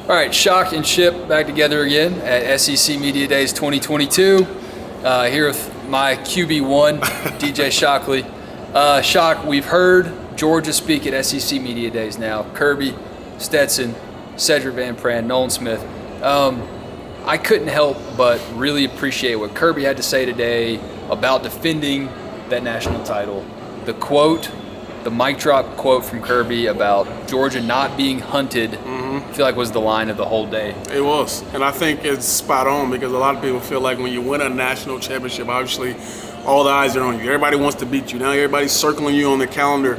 All right, Shock and Ship back together again at SEC Media Days 2022. Here with my QB1, DJ Shockley. Shock, we've heard Georgia speak at SEC Media Days now. Kirby, Stetson, Cedric Van Pran, Nolan Smith. I couldn't help but really appreciate what Kirby had to say today about defending that national title. The quote, the mic drop quote from Kirby about Georgia not being hunted, I feel like was the line of the whole day. It was, and I think it's spot on because a lot of people feel like when you win a national championship, obviously all the eyes are on you. Everybody wants to beat you. Now everybody's circling you on the calendar,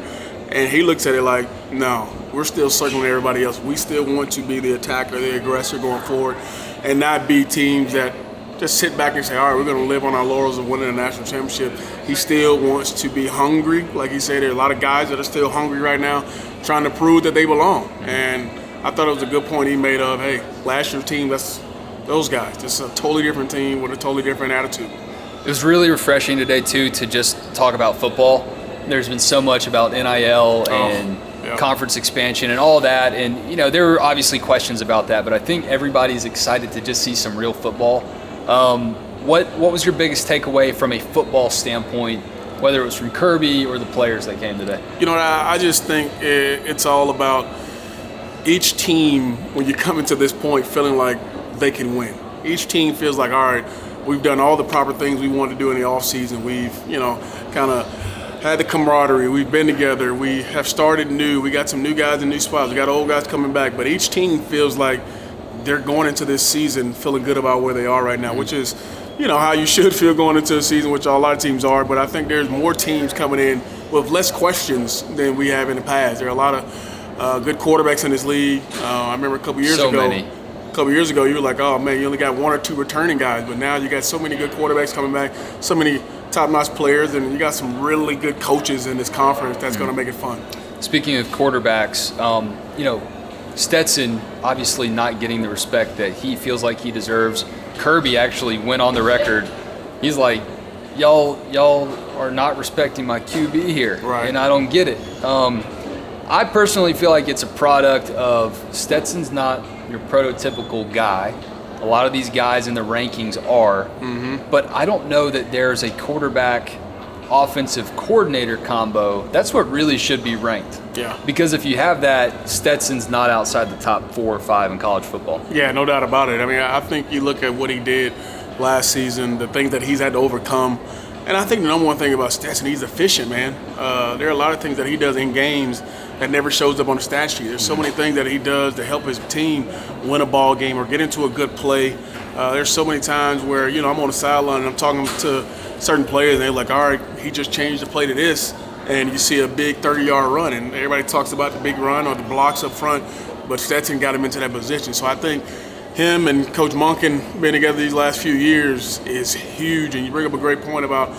and he looks at it like, no, we're still circling everybody else. We still want to be the attacker, the aggressor going forward, and not be teams that just sit back and say, all right, we're going to live on our laurels of winning a national championship. He still wants to be hungry. Like he said, there are a lot of guys that are still hungry right now trying to prove that they belong. And I thought it was a good point he made of, hey, last year's team, that's those guys. Just a totally different team with a totally different attitude. It was really refreshing today, too, to just talk about football. There's been so much about NIL and conference expansion and all that. And, you know, there were obviously questions about that, but I think everybody's excited to just see some real football. What was your biggest takeaway from a football standpoint, whether it was from Kirby or the players that came today? You know, I just think it's all about each team, when you come into this point, feeling like they can win. Each team feels like, all right, we've done all the proper things we wanted to do in the offseason. We've, you know, kind of had the camaraderie. We've been together. We have started new. We got some new guys in new spots. We got old guys coming back. But each team feels like they're going into this season feeling good about where they are right now, which is, you know, how you should feel going into a season, which a lot of teams are. But I think there's more teams coming in with less questions than we have in the past. There are a lot of good quarterbacks in this league. I remember a couple years ago, you were like, oh, man, you only got one or two returning guys. But now you got so many good quarterbacks coming back, so many top-notch players, and you got some really good coaches in this conference that's going to make it fun. Speaking of quarterbacks, you know, Stetson obviously not getting the respect that he feels like he deserves. Kirby actually went on the record. He's like, y'all are not respecting my QB here, right, and I don't get it. I personally feel like it's a product of Stetson's not your prototypical guy. A lot of these guys in the rankings are, but I don't know that there's a quarterback offensive coordinator combo. That's what really should be ranked. Yeah. Because if you have that, Stetson's not outside the top 4 or 5 in college football. Yeah, no doubt about it. I mean, I think you look at what he did last season, the things that he's had to overcome, and I think the number one thing about Stetson, he's efficient, man. There are a lot of things that he does in games that never shows up on the stat sheet. There's so many things that he does to help his team win a ball game or get into a good play. There's so many times where, you know, I'm on the sideline and I'm talking to certain players and they're like, all right, he just changed the play to this, and you see a big 30-yard run, and everybody talks about the big run or the blocks up front, but Stetson got him into that position. So I think him and Coach Monken being together these last few years is huge, and you bring up a great point about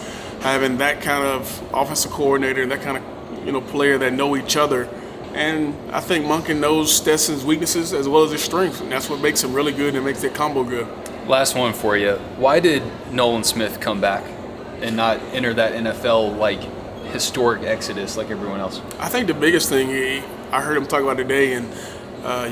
having that kind of offensive coordinator and that kind of, you know, player that know each other. And I think Monken knows Stetson's weaknesses as well as his strengths, and that's what makes him really good and makes that combo good. Last one for you. Why did Nolan Smith come back and not enter that NFL, like, historic exodus like everyone else? I think the biggest thing I heard him talk about today, and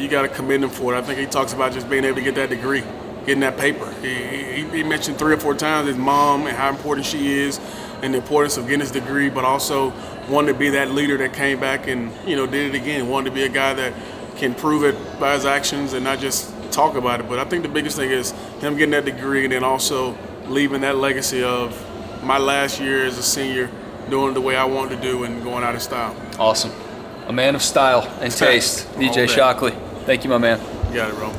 you got to commend him for it. I think he talks about just being able to get that degree, getting that paper. He mentioned 3 or 4 times his mom and how important she is and the importance of getting his degree, but also wanted to be that leader that came back and, you know, did it again. Wanted to be a guy that can prove it by his actions and not just talk about it. But I think the biggest thing is him getting that degree and then also leaving that legacy of my last year as a senior, doing it the way I wanted to do and going out of style. Awesome. A man of style and taste, DJ Shockley. Thank you, my man. You got it, bro.